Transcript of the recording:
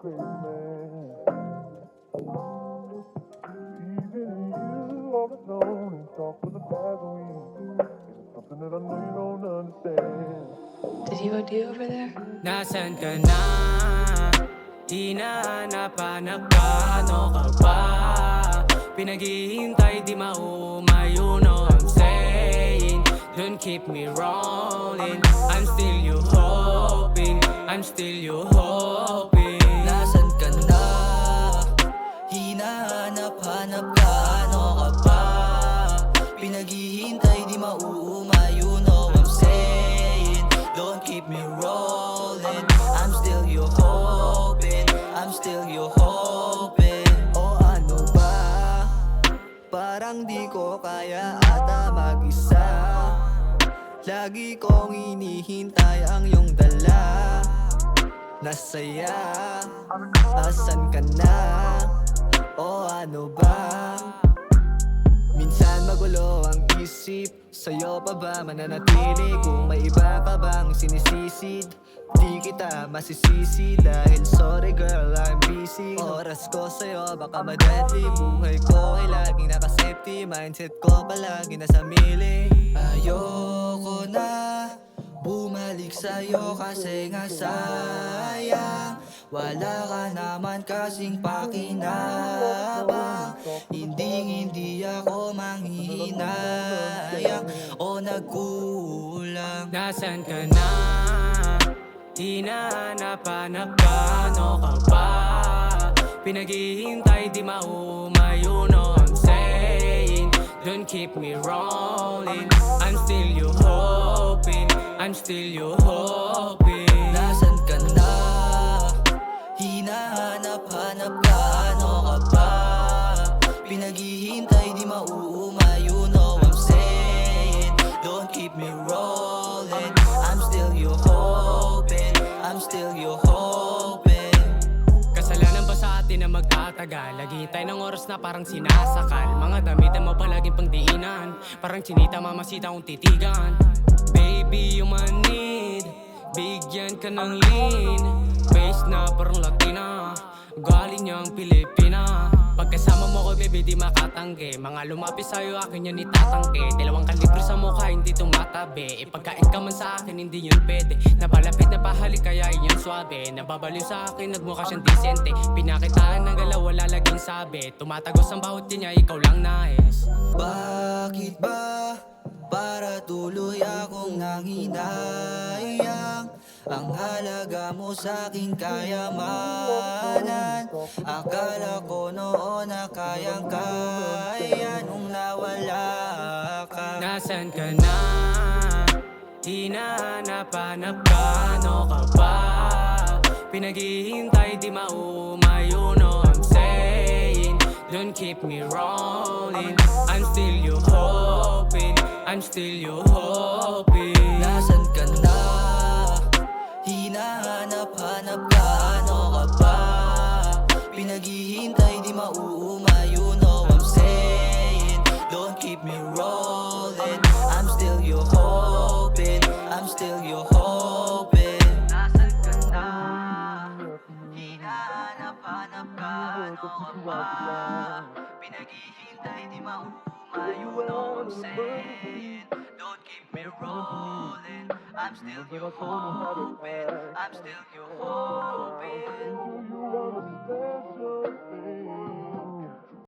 crazy man. Even you all alone and talk with a bag of weed. It's something that I know you don't understand. Did you OD over there? Nasaan ka na? Hinahanap-hanap ka, ano ka ba? Pinaghihintay, di mauma, you know I'm saying. Don't keep me rolling, I'm still you hoping, I'm still you hoping. Nasaan ka na? Hinahanap-hanap ka, ano ka ba? Pinaghihintay, di mauuma, you know I'm saying. Don't keep me rolling, I'm still you hoping, I'm still you hoping. O ano ba? Parang di ko kaya ata mag-isa. Lagi kong hinihintay ang iyong dala. Nasaya, asan ka na? O ano ba? Minsan magulo ang isip, sa'yo pa ba mananatili? Kung may iba ka bang sinisisid, di kita masisisi. Dahil sorry girl, I'm busy. Oras ko sa'yo baka madedli. Buhay ko ay laging nakasafety. Mindset ko palagi nasa mili. Ayoko na bumalik sa'yo kasi nga sayang. Wala ka naman kasing pakinabang. Hindi ako manghihinayang o nagkulang. Nasaan ka na? Hinahanap-hanap ka, ano ka ba? Pinaghihintay, di mauma, you know I'm saying. Don't keep me rolling, I'm still you hoping, I'm still you hoping. Nasaan ka na? Hinahanap-hanap ka, ano ka ba? Pinaghihintay, di mauuma, you know I'm saying. Don't keep me rolling, I'm still you hoping, I'm still you hoping. Kasalanan ba sa atin na magtatagal? Naghihintay ng oras na parang sinasakal. Mga damitan mo palaging pangdiinan, parang chinita mamasita kong titigan. Baby, you my need, bigyan ka ng lean. Face na parang Latina, galing niyang Pilipina. Pagkasama mo ko baby di makatanggi. Mga lumapis sa'yo akin yan itatangke. Dalawang kalibre sa mukha hindi tumatabi. Ipagkain ka man sa akin hindi yun pwede. Napalapit na pahalik kaya yun swabe. Nababaliw sa akin nagmukha siyang disente. Pinakitaan ng galaw wala laging sabi. Tumatagos ang bawat niya ikaw lang nais. Bakit ba para tuloy akong nanghinayang? Ang halaga mo sa'king kayamanan. Akala ko noon na kayang-kaya nung nawala ka. Nasaan ka na? Hinahanap-hanap ka, ano ka ba? Pinaghihintay, di mauma, you know I'm saying. Don't keep me rolling, I'm still you hoping, I'm still you hoping. Nasaan ka na? Hinahanap-hanap ka, ano ka ba? Pinaghihintay, di mauuma, you know I'm saying. Don't keep me rolling, I'm still you hoping, I'm still you hoping. Nasaan ka na? Hinahanap-hanap ka, ano ka ba? Pinaghihintay, di mauuma, you know I'm saying. Don't keep me rolling, I'm still you hoping, I'm still you hoping.